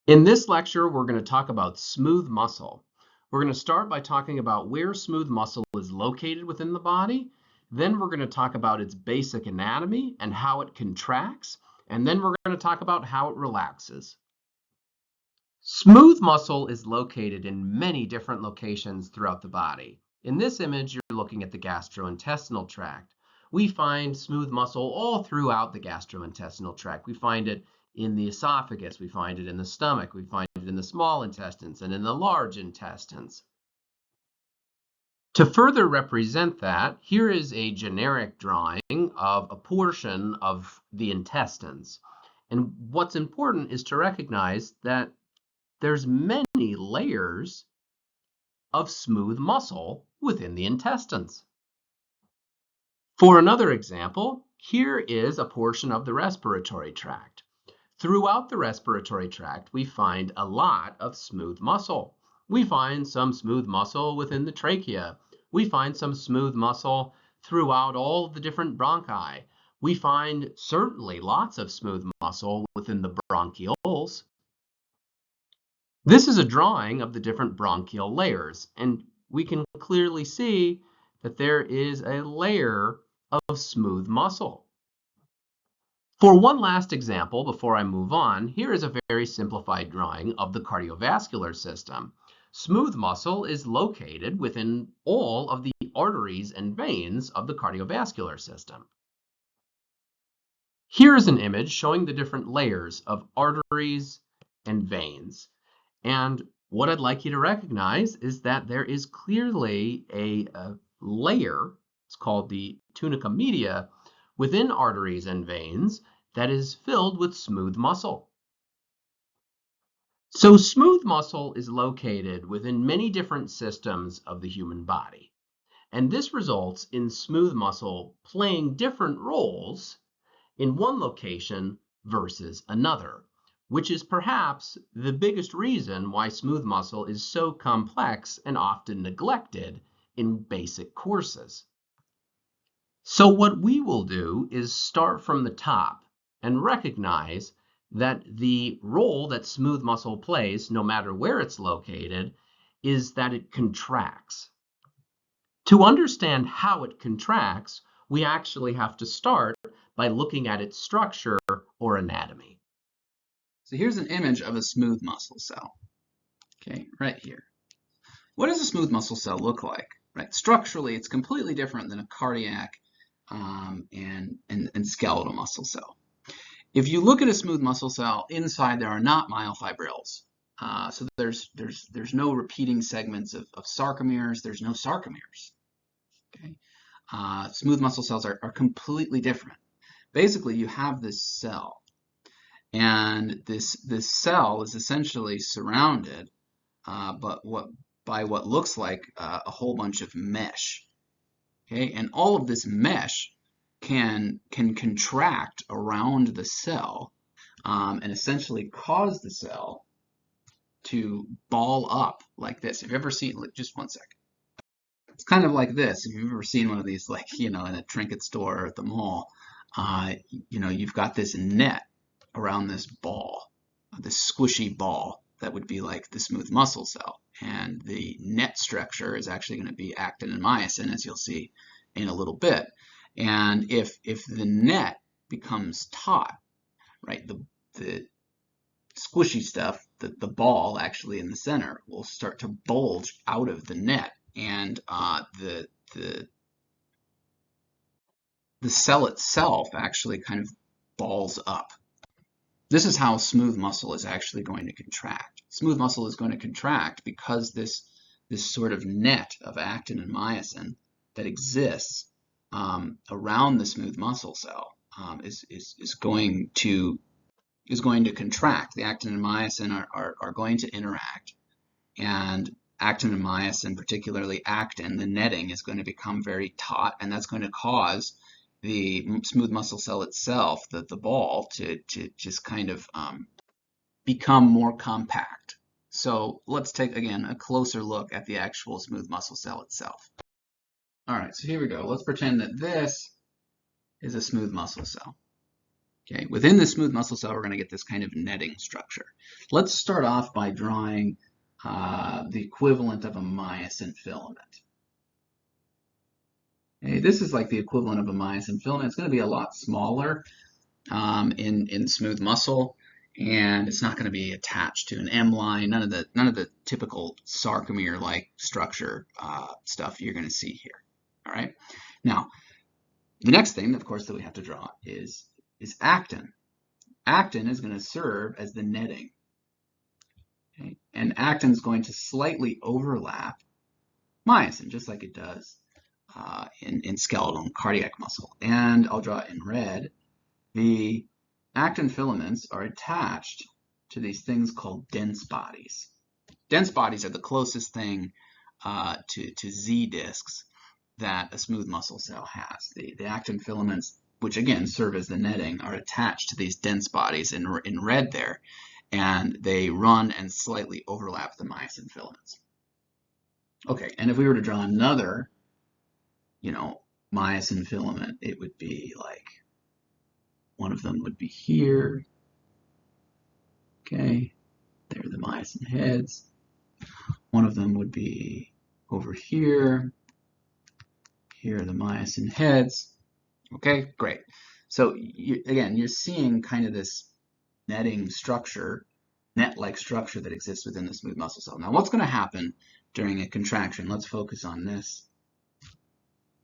In this lecture, we're going to talk about smooth muscle. We're going to start by talking about where smooth muscle is located within the body. Then we're going to talk about its basic anatomy and how it contracts. And then we're going to talk about how it relaxes. Smooth muscle is located in many different locations throughout the body. In this image, you're looking at the gastrointestinal tract. We find smooth muscle all throughout the gastrointestinal tract. We find it in the esophagus, we find it in the stomach, we find it in the small intestines and in the large intestines. To further represent that, here is a generic drawing of a portion of the intestines. And what's important is to recognize that there's many layers of smooth muscle within the intestines. For another example, here is a portion of the respiratory tract. Throughout the respiratory tract, we find a lot of smooth muscle. We find some smooth muscle within the trachea. We find some smooth muscle throughout all of the different bronchi. We find certainly lots of smooth muscle within the bronchioles. This is a drawing of the different bronchial layers, and we can clearly see that there is a layer of smooth muscle. For one last example, before I move on, here is a very simplified drawing of the cardiovascular system. Smooth muscle is located within all of the arteries and veins of the cardiovascular system. Here is an image showing the different layers of arteries and veins. And what I'd like you to recognize is that there is clearly a layer, it's called the tunica media, within arteries and veins that is filled with smooth muscle. So smooth muscle is located within many different systems of the human body. And this results in smooth muscle playing different roles in one location versus another, which is perhaps the biggest reason why smooth muscle is so complex and often neglected in basic courses. So what we will do is start from the top and recognize that the role that smooth muscle plays, no matter where it's located, is that it contracts. To understand how it contracts, we actually have to start by looking at its structure or anatomy. So here's an image of a smooth muscle cell, okay, right here. What does a smooth muscle cell look like? Right, structurally, it's completely different than a cardiac and skeletal muscle cell. If you look at a smooth muscle cell, inside there are not myofibrils. So there's no repeating segments of sarcomeres. There's no sarcomeres. Okay, smooth muscle cells are completely different. Basically, you have this cell, and this cell is essentially surrounded by what looks like a whole bunch of mesh. Okay, and all of this mesh can contract around the cell and essentially cause the cell to ball up like this. Have you ever seen, just one second. It's kind of like this. If you've ever seen one of these, like, in a trinket store or at the mall, you've got this net around this ball, this squishy ball that would be like the smooth muscle cell. And the net structure is actually going to be actin and myosin, as you'll see in a little bit. And if the net becomes taut, right, the squishy stuff, the ball actually in the center will start to bulge out of the net, and the cell itself actually kind of balls up. This is how smooth muscle is actually going to contract. Smooth muscle is going to contract because this sort of net of actin and myosin that exists around the smooth muscle cell is going to contract. The actin and myosin are going to interact, and actin and myosin, particularly actin, the netting is going to become very taut, and that's going to cause the smooth muscle cell itself, the ball, to just kind of become more compact. So let's take, again, a closer look at the actual smooth muscle cell itself. All right, so here we go. Let's pretend that this is a smooth muscle cell. Okay, within the smooth muscle cell, we're going to get this kind of netting structure. Let's start off by drawing the equivalent of a myosin filament. Okay, this is like the equivalent of a myosin filament. It's going to be a lot smaller in smooth muscle, and it's not going to be attached to an M line. None of the typical sarcomere-like structure stuff you're going to see here. All right. Now, the next thing, of course, that we have to draw is actin. Actin is going to serve as the netting. Okay? And actin is going to slightly overlap myosin, just like it does in skeletal and cardiac muscle. And I'll draw it in red. The actin filaments are attached to these things called dense bodies. Dense bodies are the closest thing to Z discs that a smooth muscle cell has. The actin filaments, which again serve as the netting, are attached to these dense bodies in red there, and they run and slightly overlap the myosin filaments. Okay, and if we were to draw another, myosin filament, it would be like, one of them would be here. Okay, there are the myosin heads. One of them would be over here. Here are the myosin heads. Okay, great. So again, you're seeing kind of this netting structure, net-like structure that exists within the smooth muscle cell. Now, what's going to happen during a contraction? Let's focus on this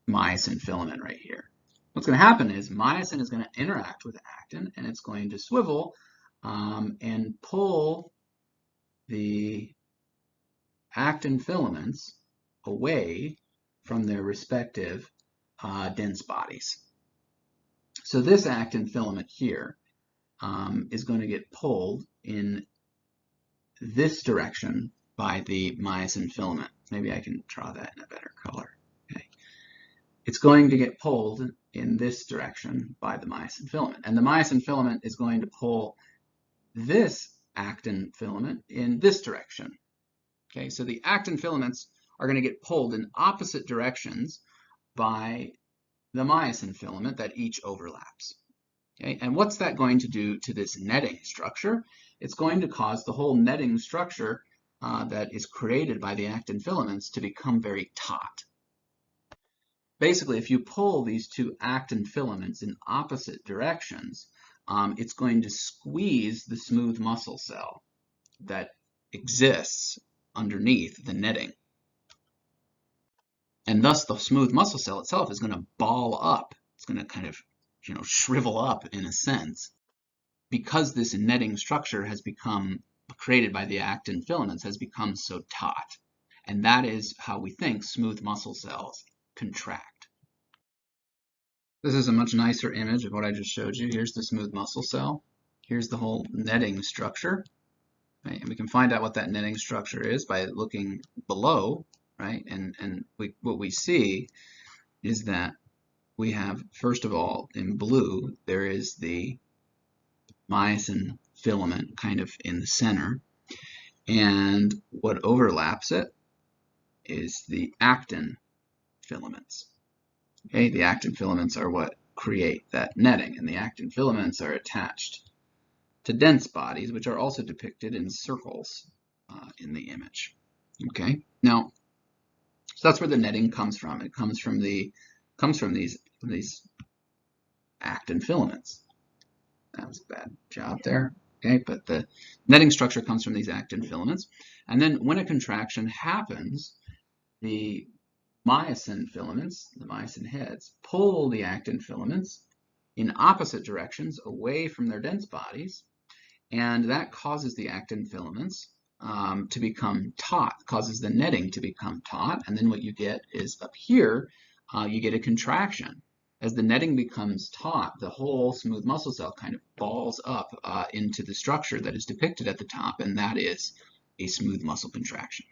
myosin filament right here. What's going to happen is myosin is going to interact with actin, and it's going to swivel and pull the actin filaments away from their respective dense bodies. So this actin filament here is going to get pulled in this direction by the myosin filament. Maybe I can draw that in a better color. Okay. It's going to get pulled in this direction by the myosin filament. And the myosin filament is going to pull this actin filament in this direction. Okay, so the actin filaments are going to get pulled in opposite directions by the myosin filament that each overlaps. Okay, and what's that going to do to this netting structure? It's going to cause the whole netting structure that is created by the actin filaments to become very taut. Basically, if you pull these two actin filaments in opposite directions, it's going to squeeze the smooth muscle cell that exists underneath the netting. And thus the smooth muscle cell itself is going to ball up. It's going to kind of, shrivel up in a sense, because this netting structure has become created by the actin filaments has become so taut. And that is how we think smooth muscle cells contract. This is a much nicer image of what I just showed you. Here's the smooth muscle cell. Here's the whole netting structure. Right? And we can find out what that netting structure is by looking below, right? And what we see is that we have, first of all, in blue, there is the myosin filament kind of in the center. And what overlaps it is the actin filaments. Okay, the actin filaments are what create that netting, and the actin filaments are attached to dense bodies, which are also depicted in circles in the image. Okay, now, so that's where the netting comes from. It comes from these actin filaments. That was a bad job there. Okay, but the netting structure comes from these actin filaments, and then when a contraction happens, the myosin filaments, the myosin heads, pull the actin filaments in opposite directions away from their dense bodies, and that causes the actin filaments to become taut, causes the netting to become taut, and then what you get is up here, you get a contraction. As the netting becomes taut, the whole smooth muscle cell kind of balls up into the structure that is depicted at the top, and that is a smooth muscle contraction.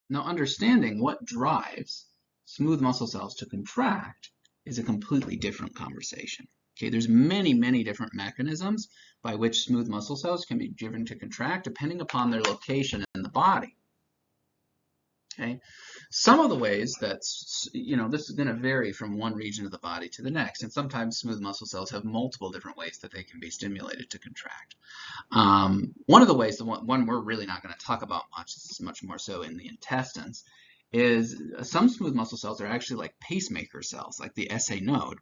Now, understanding what drives smooth muscle cells to contract is a completely different conversation. Okay, there's many, many different mechanisms by which smooth muscle cells can be driven to contract depending upon their location in the body. Okay, some of the ways that's, this is going to vary from one region of the body to the next, and sometimes smooth muscle cells have multiple different ways that they can be stimulated to contract. One of the ways, the one we're really not going to talk about much, this is much more so in the intestines, is some smooth muscle cells are actually like pacemaker cells, like the SA node.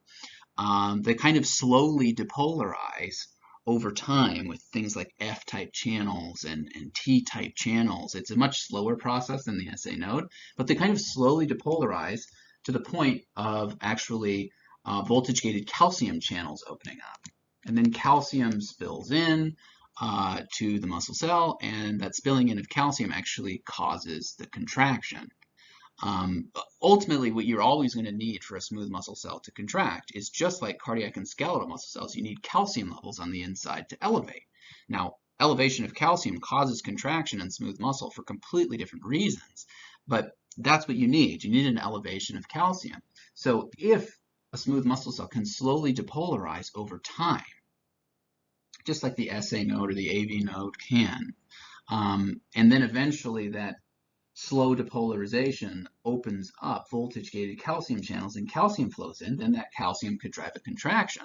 They kind of slowly depolarize over time with things like F-type channels and T-type channels. It's a much slower process than the SA node, but they kind of slowly depolarize to the point of actually voltage-gated calcium channels opening up. And then calcium spills in to the muscle cell, and that spilling in of calcium actually causes the contraction. Ultimately, what you're always going to need for a smooth muscle cell to contract is just like cardiac and skeletal muscle cells. You need calcium levels on the inside to elevate. Now, elevation of calcium causes contraction in smooth muscle for completely different reasons, but that's what you need. You need an elevation of calcium. So if a smooth muscle cell can slowly depolarize over time, just like the SA node or the AV node can, and then eventually that slow depolarization opens up voltage-gated calcium channels and calcium flows in, then that calcium could drive a contraction.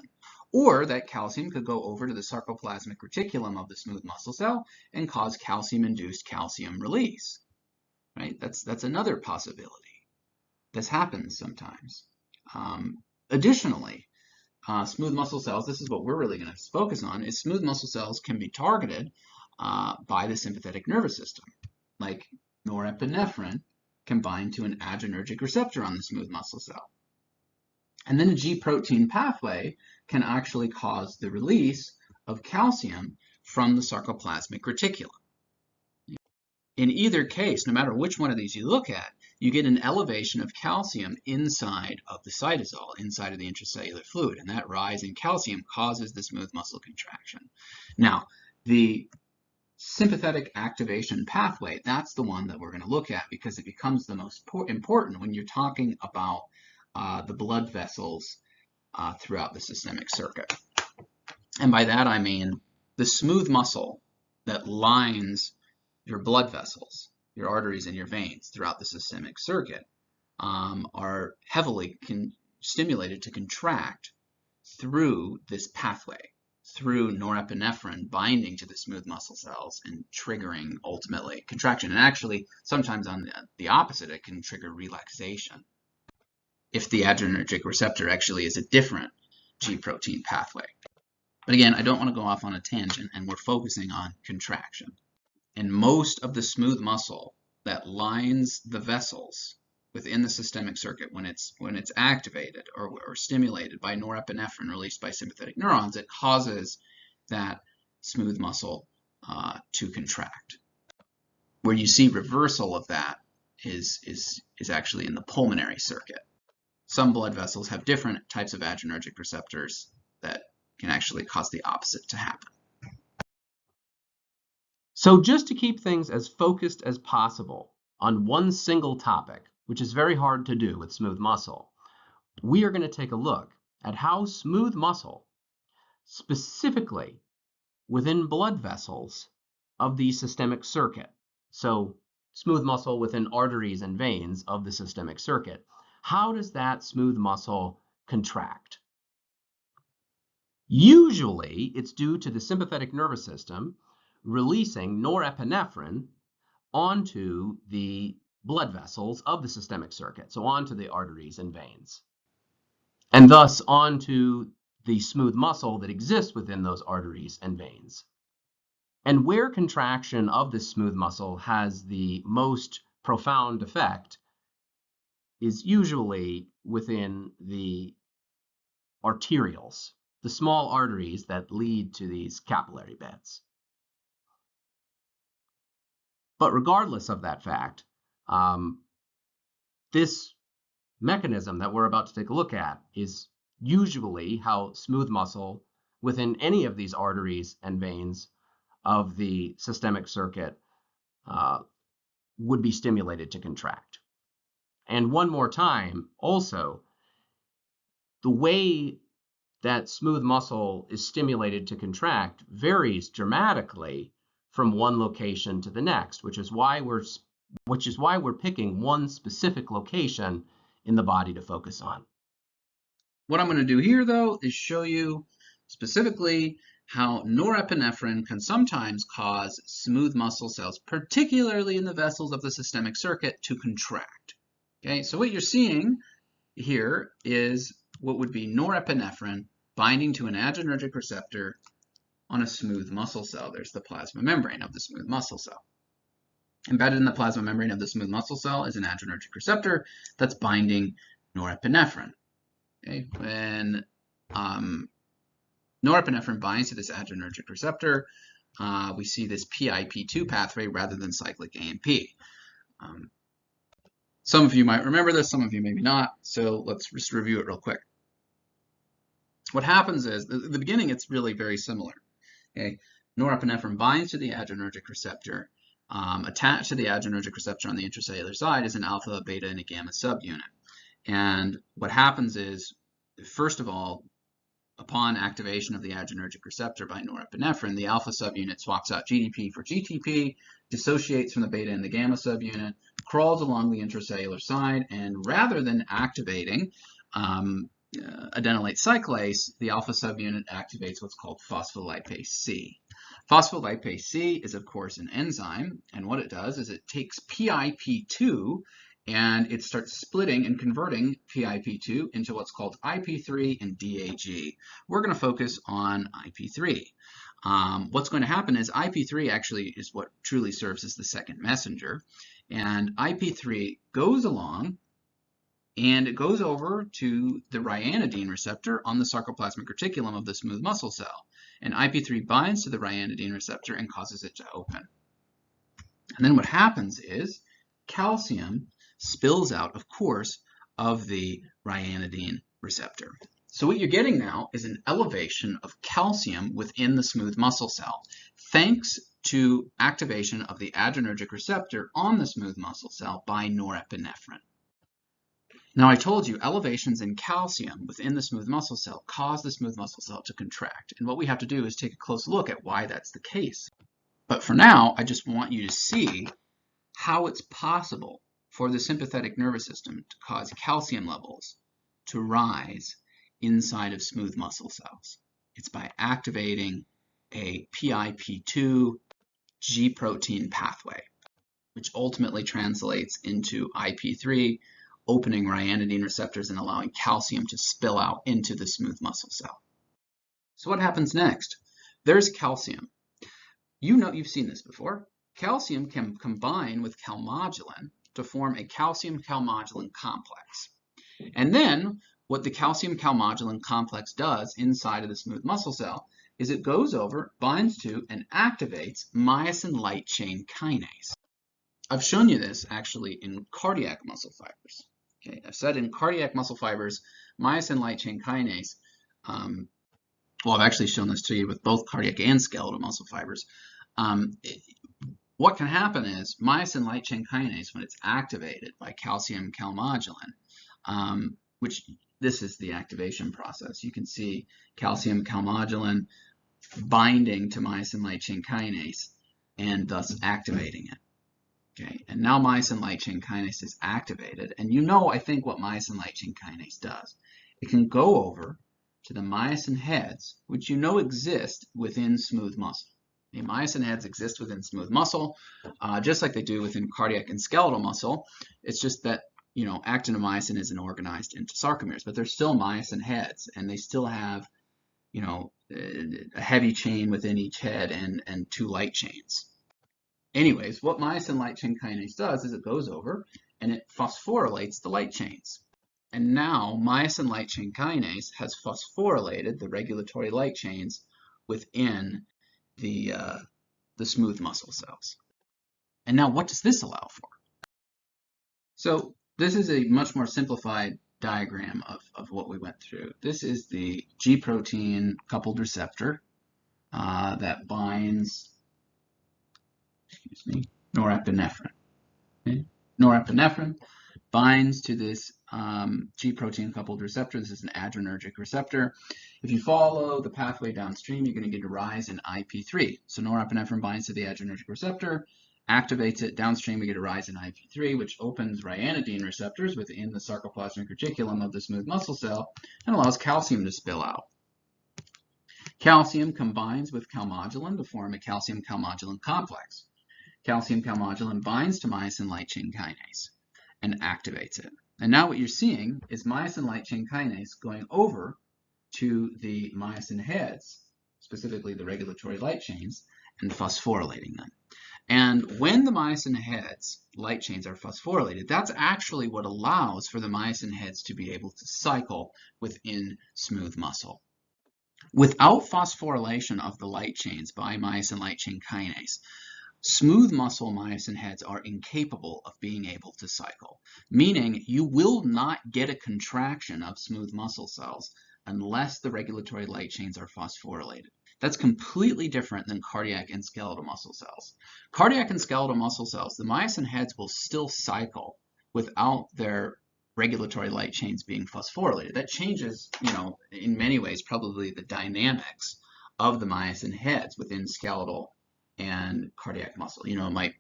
Or that calcium could go over to the sarcoplasmic reticulum of the smooth muscle cell and cause calcium-induced calcium release. Right? That's another possibility. This happens sometimes. Additionally, smooth muscle cells, this is what we're really going to focus on, is smooth muscle cells can be targeted by the sympathetic nervous system. Like norepinephrine can bind to an adrenergic receptor on the smooth muscle cell. And then a G-protein pathway can actually cause the release of calcium from the sarcoplasmic reticulum. In either case, no matter which one of these you look at, you get an elevation of calcium inside of the cytosol, inside of the intracellular fluid, and that rise in calcium causes the smooth muscle contraction. Now, the sympathetic activation pathway, that's the one that we're going to look at because it becomes the most important when you're talking about the blood vessels throughout the systemic circuit. And by that I mean the smooth muscle that lines your blood vessels, your arteries and your veins throughout the systemic circuit are heavily stimulated to contract through this pathway, through norepinephrine binding to the smooth muscle cells and triggering ultimately contraction. And actually, sometimes on the opposite, it can trigger relaxation if the adrenergic receptor actually is a different G-protein pathway. But again, I don't want to go off on a tangent, and we're focusing on contraction. And most of the smooth muscle that lines the vessels within the systemic circuit, when it's activated or stimulated by norepinephrine released by sympathetic neurons, it causes that smooth muscle to contract. Where you see reversal of that is actually in the pulmonary circuit. Some blood vessels have different types of adrenergic receptors that can actually cause the opposite to happen. So just to keep things as focused as possible on one single topic, which is very hard to do with smooth muscle, we are going to take a look at how smooth muscle, specifically within blood vessels of the systemic circuit, so smooth muscle within arteries and veins of the systemic circuit, how does that smooth muscle contract? Usually, it's due to the sympathetic nervous system releasing norepinephrine onto the blood vessels of the systemic circuit, so onto the arteries and veins, and thus onto the smooth muscle that exists within those arteries and veins. And where contraction of this smooth muscle has the most profound effect is usually within the arterioles, the small arteries that lead to these capillary beds. But regardless of that fact, this mechanism that we're about to take a look at is usually how smooth muscle within any of these arteries and veins of the systemic circuit would be stimulated to contract. And one more time, also, the way that smooth muscle is stimulated to contract varies dramatically from one location to the next, which is why we're which is why we're picking one specific location in the body to focus on. What I'm going to do here, though, is show you specifically how norepinephrine can sometimes cause smooth muscle cells, particularly in the vessels of the systemic circuit, to contract. Okay, so what you're seeing here is what would be norepinephrine binding to an adrenergic receptor on a smooth muscle cell. There's the plasma membrane of the smooth muscle cell. Embedded in the plasma membrane of the smooth muscle cell is an adrenergic receptor that's binding norepinephrine. Okay, when norepinephrine binds to this adrenergic receptor, we see this IP2 pathway rather than cyclic AMP. Some of you might remember this, some of you maybe not, so let's just review it real quick. What happens is, at the beginning, it's really very similar. Okay, norepinephrine binds to the adrenergic receptor. Attached to the adrenergic receptor on the intracellular side is an alpha, a beta, and a gamma subunit. And what happens is, first of all, upon activation of the adrenergic receptor by norepinephrine, the alpha subunit swaps out GDP for GTP, dissociates from the beta and the gamma subunit, crawls along the intracellular side, and rather than activating adenylate cyclase, the alpha subunit activates what's called phospholipase C. Phospholipase C is, of course, an enzyme, and what it does is it takes PIP2 and it starts splitting and converting PIP2 into what's called IP3 and DAG. We're going to focus on IP3. What's going to happen is IP3 actually is what truly serves as the second messenger, and IP3 goes along and it goes over to the ryanodine receptor on the sarcoplasmic reticulum of the smooth muscle cell. And IP3 binds to the ryanodine receptor and causes it to open. And then what happens is calcium spills out, of course, of the ryanodine receptor. So what you're getting now is an elevation of calcium within the smooth muscle cell, thanks to activation of the adrenergic receptor on the smooth muscle cell by norepinephrine. Now, I told you elevations in calcium within the smooth muscle cell cause the smooth muscle cell to contract. And what we have to do is take a close look at why that's the case. But for now, I just want you to see how it's possible for the sympathetic nervous system to cause calcium levels to rise inside of smooth muscle cells. It's by activating a PIP2 G-protein pathway, which ultimately translates into IP3, opening ryanodine receptors and allowing calcium to spill out into the smooth muscle cell. So what happens next? There's calcium. You know, you've seen this before. Calcium can combine with calmodulin to form a calcium-calmodulin complex. And then what the calcium-calmodulin complex does inside of the smooth muscle cell is it goes over, binds to, and activates myosin light chain kinase. I've shown you this actually in cardiac muscle fibers. Okay, I've said in cardiac muscle fibers, myosin light chain kinase, well, I've actually shown this to you with both cardiac and skeletal muscle fibers. What can happen is myosin light chain kinase, when it's activated by calcium calmodulin, which this is the activation process. You can see calcium calmodulin binding to myosin light chain kinase and thus activating it. Okay, and now myosin light chain kinase is activated, and you know, I think, what myosin light chain kinase does. It can go over to the myosin heads, which you know exist within smooth muscle. Okay, myosin heads exist within smooth muscle, just like they do within cardiac and skeletal muscle. It's just that, you know, actinomyosin isn't organized into sarcomeres, but they're still myosin heads, and they still have, you know, a heavy chain within each head and two light chains. Anyways, what myosin light chain kinase does is it goes over and it phosphorylates the light chains. And now myosin light chain kinase has phosphorylated the regulatory light chains within the smooth muscle cells. And now what does this allow for? So this is a much more simplified diagram of what we went through. This is the G-protein coupled receptor that binds norepinephrine. Okay? Norepinephrine binds to this G-protein coupled receptor. This is an adrenergic receptor. If you follow the pathway downstream, you're going to get a rise in IP3. So norepinephrine binds to the adrenergic receptor, activates it. Downstream, we get a rise in IP3, which opens ryanodine receptors within the sarcoplasmic reticulum of the smooth muscle cell and allows calcium to spill out. Calcium combines with calmodulin to form a calcium calmodulin complex. Calcium calmodulin binds to myosin light chain kinase and activates it. And now what you're seeing is myosin light chain kinase going over to the myosin heads, specifically the regulatory light chains, and phosphorylating them. And when the myosin heads light chains are phosphorylated, that's actually what allows for the myosin heads to be able to cycle within smooth muscle. Without phosphorylation of the light chains by myosin light chain kinase, smooth muscle myosin heads are incapable of being able to cycle, meaning you will not get a contraction of smooth muscle cells unless the regulatory light chains are phosphorylated. That's completely different than cardiac and skeletal muscle cells. Cardiac and skeletal muscle cells, the myosin heads will still cycle without their regulatory light chains being phosphorylated. That changes, in many ways, probably the dynamics of the myosin heads within skeletal and cardiac muscle. It might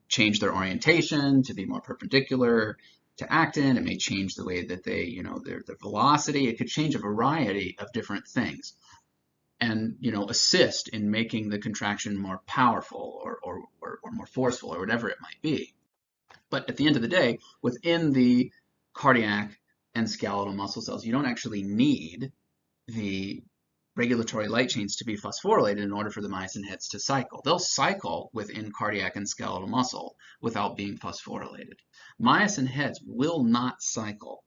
change their orientation to be more perpendicular to actin. It may change the way that they, their velocity. It could change a variety of different things and, assist in making the contraction more powerful or more forceful or whatever it might be. But at the end of the day, within the cardiac and skeletal muscle cells, you don't actually need the regulatory light chains to be phosphorylated in order for the myosin heads to cycle. They'll cycle within cardiac and skeletal muscle without being phosphorylated. Myosin heads will not cycle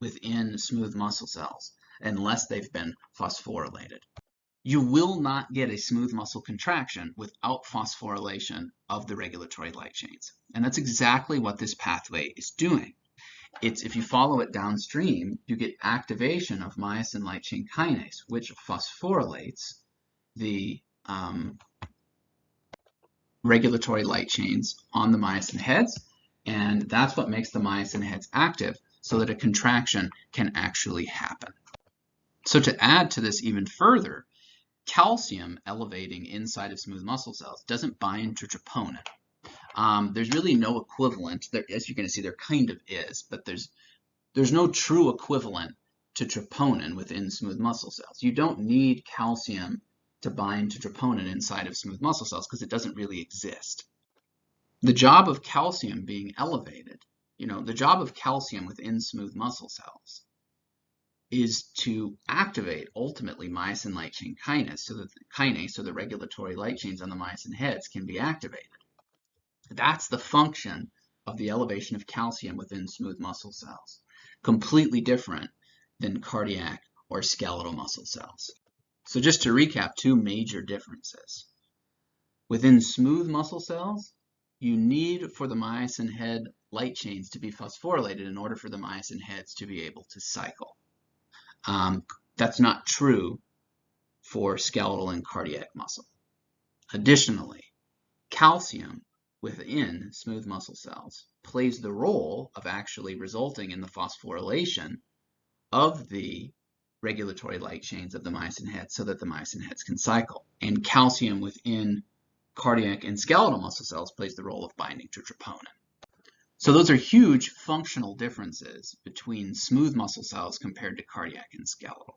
within smooth muscle cells unless they've been phosphorylated. You will not get a smooth muscle contraction without phosphorylation of the regulatory light chains. And that's exactly what this pathway is doing. If you follow it downstream, you get activation of myosin light chain kinase, which phosphorylates the regulatory light chains on the myosin heads, and that's what makes the myosin heads active so that a contraction can actually happen. So to add to this even further, calcium elevating inside of smooth muscle cells doesn't bind to troponin. There's really no equivalent. As you're going to see, there kind of is, but there's no true equivalent to troponin within smooth muscle cells. You don't need calcium to bind to troponin inside of smooth muscle cells because it doesn't really exist. The job of calcium being elevated, the job of calcium within smooth muscle cells is to activate ultimately myosin light chain kinase so the regulatory light chains on the myosin heads can be activated. That's the function of the elevation of calcium within smooth muscle cells, completely different than cardiac or skeletal muscle cells. So just to recap, two major differences. Within smooth muscle cells, you need for the myosin head light chains to be phosphorylated in order for the myosin heads to be able to cycle. That's not true for skeletal and cardiac muscle. Additionally, calcium within smooth muscle cells plays the role of actually resulting in the phosphorylation of the regulatory light chains of the myosin heads so that the myosin heads can cycle. And calcium within cardiac and skeletal muscle cells plays the role of binding to troponin. So those are huge functional differences between smooth muscle cells compared to cardiac and skeletal.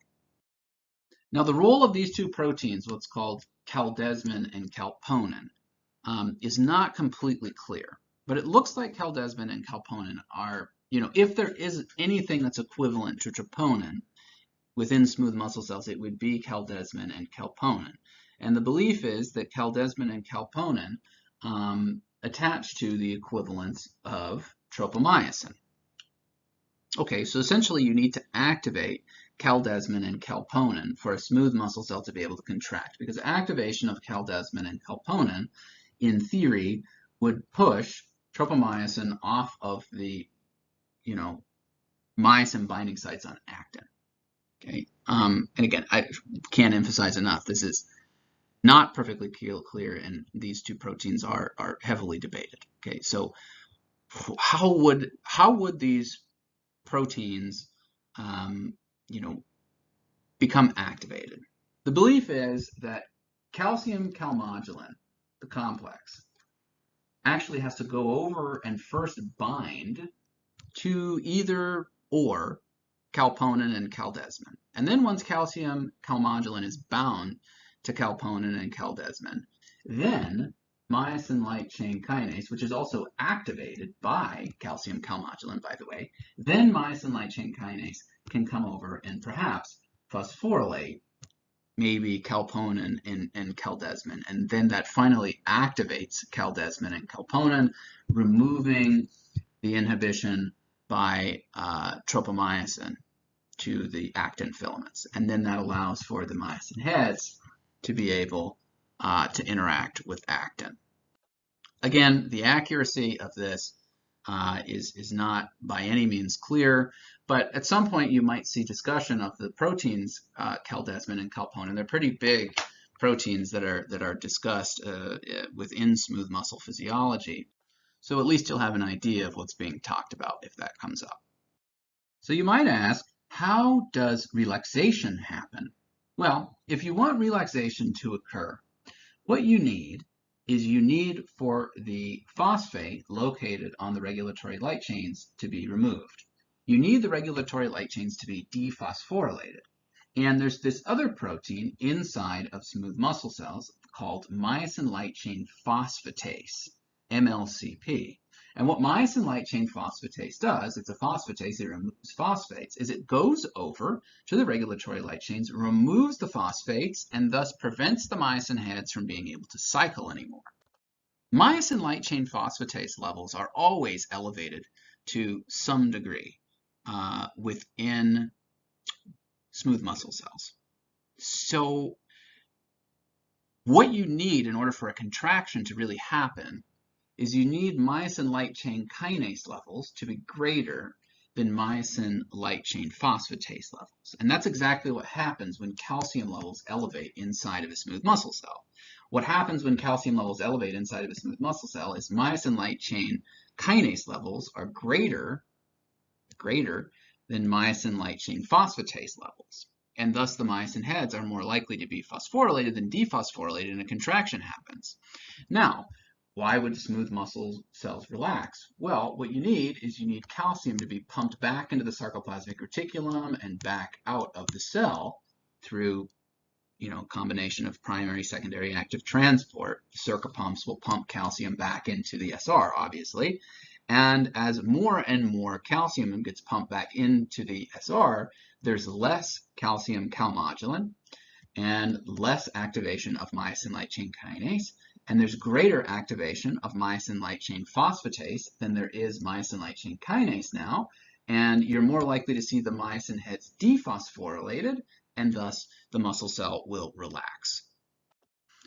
Now the role of these two proteins, what's called Caldesmon and Calponin, is not completely clear, but it looks like Caldesmon and Calponin are, if there is anything that's equivalent to troponin within smooth muscle cells, it would be Caldesmon and Calponin. And the belief is that Caldesmon and Calponin attach to the equivalence of tropomyosin. Okay, so essentially you need to activate Caldesmon and Calponin for a smooth muscle cell to be able to contract, because activation of Caldesmon and Calponin in theory would push tropomyosin off of the, myosin binding sites on actin. Okay, and again, I can't emphasize enough, this is not perfectly clear, and these two proteins are heavily debated. Okay, so how would these proteins, become activated? The belief is that calcium calmodulin, the complex, actually has to go over and first bind to either or calponin and caldesmon. And then once calcium calmodulin is bound to calponin and caldesmon, then myosin light chain kinase, which is also activated by calcium calmodulin, by the way, then myosin light chain kinase can come over and perhaps phosphorylate maybe calponin and caldesmon, and then that finally activates caldesmon and calponin, removing the inhibition by tropomyosin to the actin filaments, and then that allows for the myosin heads to be able to interact with actin. Again, the accuracy of this is not by any means clear, but at some point you might see discussion of the proteins Caldesmon and Calponin. They're pretty big proteins that are discussed within smooth muscle physiology. So at least you'll have an idea of what's being talked about if that comes up. So you might ask, how does relaxation happen? Well, if you want relaxation to occur, what you need is for the phosphate located on the regulatory light chains to be removed. You need the regulatory light chains to be dephosphorylated. And there's this other protein inside of smooth muscle cells called myosin light chain phosphatase, MLCP. And what myosin light chain phosphatase does, it's a phosphatase, it removes phosphates, is it goes over to the regulatory light chains, removes the phosphates, and thus prevents the myosin heads from being able to cycle anymore. Myosin light chain phosphatase levels are always elevated to some degree within smooth muscle cells. So what you need in order for a contraction to really happen is you need myosin light chain kinase levels to be greater than myosin light chain phosphatase levels. And that's exactly what happens when calcium levels elevate inside of a smooth muscle cell. What happens when calcium levels elevate inside of a smooth muscle cell is myosin light chain kinase levels are greater than myosin light chain phosphatase levels. And thus the myosin heads are more likely to be phosphorylated than dephosphorylated and a contraction happens. Now, why would smooth muscle cells relax? Well, what you need is calcium to be pumped back into the sarcoplasmic reticulum and back out of the cell through, combination of primary, secondary active transport. Circopumps will pump calcium back into the SR, obviously. And as more and more calcium gets pumped back into the SR, there's less calcium calmodulin and less activation of myosin light chain kinase. And there's greater activation of myosin light chain phosphatase than there is myosin light chain kinase now. And you're more likely to see the myosin heads dephosphorylated, and thus the muscle cell will relax.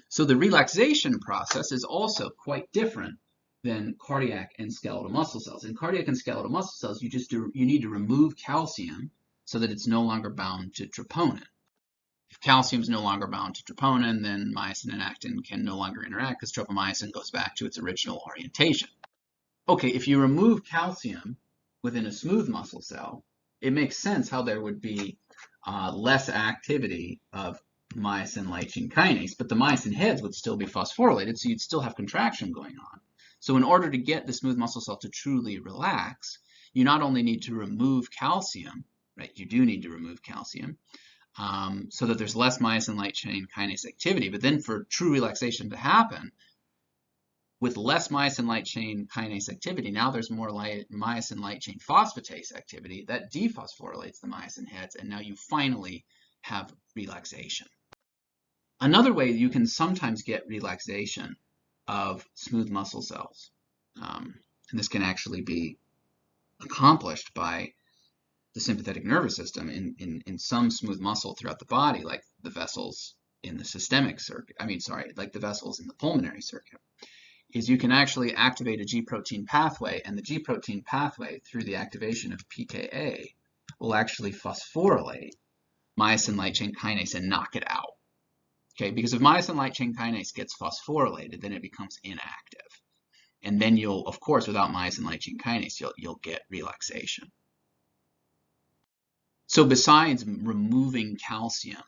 So the relaxation process is also quite different than cardiac and skeletal muscle cells. In cardiac and skeletal muscle cells, you need to remove calcium so that it's no longer bound to troponin. If calcium is no longer bound to troponin, then myosin and actin can no longer interact because tropomyosin goes back to its original orientation. Okay, if you remove calcium within a smooth muscle cell, it makes sense how there would be less activity of myosin light chain kinase, but the myosin heads would still be phosphorylated, so you'd still have contraction going on. So in order to get the smooth muscle cell to truly relax, you not only need to remove calcium, right? You do need to remove calcium, so that there's less myosin light chain kinase activity. But then for true relaxation to happen, with less myosin light chain kinase activity, now there's more myosin light chain phosphatase activity that dephosphorylates the myosin heads, and now you finally have relaxation. Another way you can sometimes get relaxation of smooth muscle cells, and this can actually be accomplished by the sympathetic nervous system in some smooth muscle throughout the body, like the vessels in the systemic circuit, like the vessels in the pulmonary circuit, is you can actually activate a G-protein pathway, and the G-protein pathway, through the activation of pKa, will actually phosphorylate myosin light chain kinase and knock it out. Okay, because if myosin light chain kinase gets phosphorylated, then it becomes inactive. And then you'll, of course, without myosin light chain kinase, you'll get relaxation. So besides removing calcium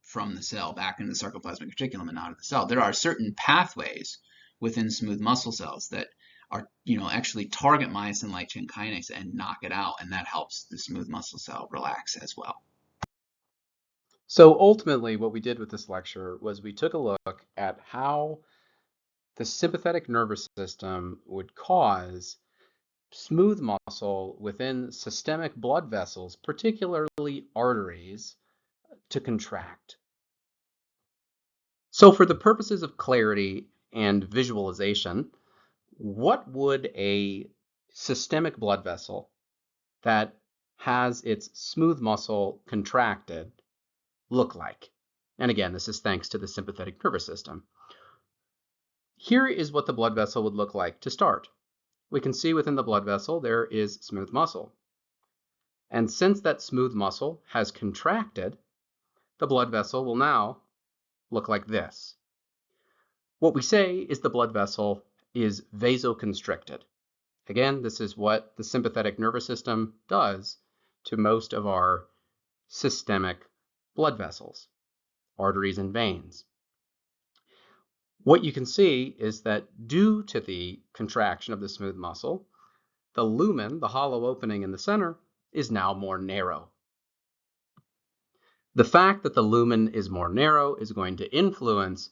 from the cell back into the sarcoplasmic reticulum and out of the cell, there are certain pathways within smooth muscle cells that are, actually target myosin light chain kinase and knock it out, and that helps the smooth muscle cell relax as well. So ultimately, what we did with this lecture was we took a look at how the sympathetic nervous system would cause smooth muscle within systemic blood vessels, particularly arteries, to contract. So for the purposes of clarity and visualization, what would a systemic blood vessel that has its smooth muscle contracted look like? And again, this is thanks to the sympathetic nervous system. Here is what the blood vessel would look like to start. We can see within the blood vessel there is smooth muscle. And since that smooth muscle has contracted, the blood vessel will now look like this. What we say is the blood vessel is vasoconstricted. Again, this is what the sympathetic nervous system does to most of our systemic blood vessels, arteries and veins. What you can see is that due to the contraction of the smooth muscle, the lumen, the hollow opening in the center, is now more narrow. The fact that the lumen is more narrow is going to influence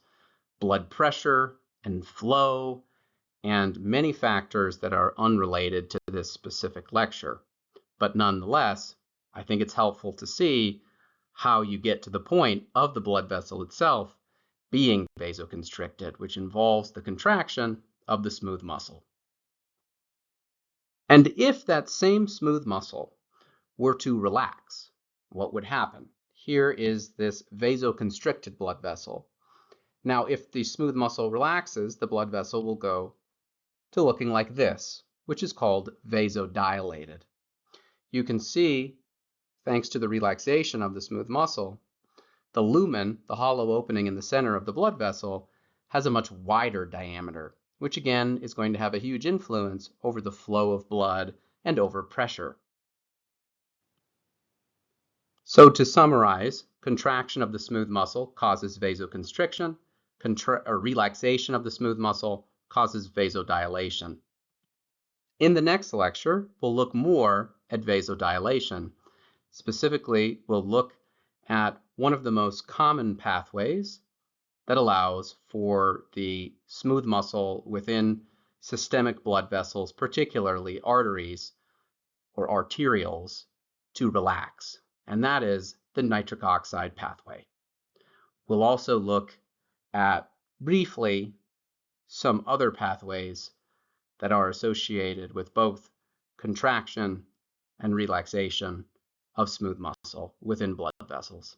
blood pressure and flow and many factors that are unrelated to this specific lecture. But nonetheless, I think it's helpful to see how you get to the point of the blood vessel itself being vasoconstricted, which involves the contraction of the smooth muscle. And if that same smooth muscle were to relax, what would happen? Here is this vasoconstricted blood vessel. Now, if the smooth muscle relaxes, the blood vessel will go to looking like this, which is called vasodilated. You can see, thanks to the relaxation of the smooth muscle, the lumen, the hollow opening in the center of the blood vessel, has a much wider diameter, which again is going to have a huge influence over the flow of blood and over pressure. So to summarize, contraction of the smooth muscle causes vasoconstriction, relaxation of the smooth muscle causes vasodilation. In the next lecture, we'll look more at vasodilation. Specifically, we'll look at one of the most common pathways that allows for the smooth muscle within systemic blood vessels, particularly arteries or arterioles, to relax, and that is the nitric oxide pathway. We'll also look at, briefly, some other pathways that are associated with both contraction and relaxation of smooth muscle within blood vessels.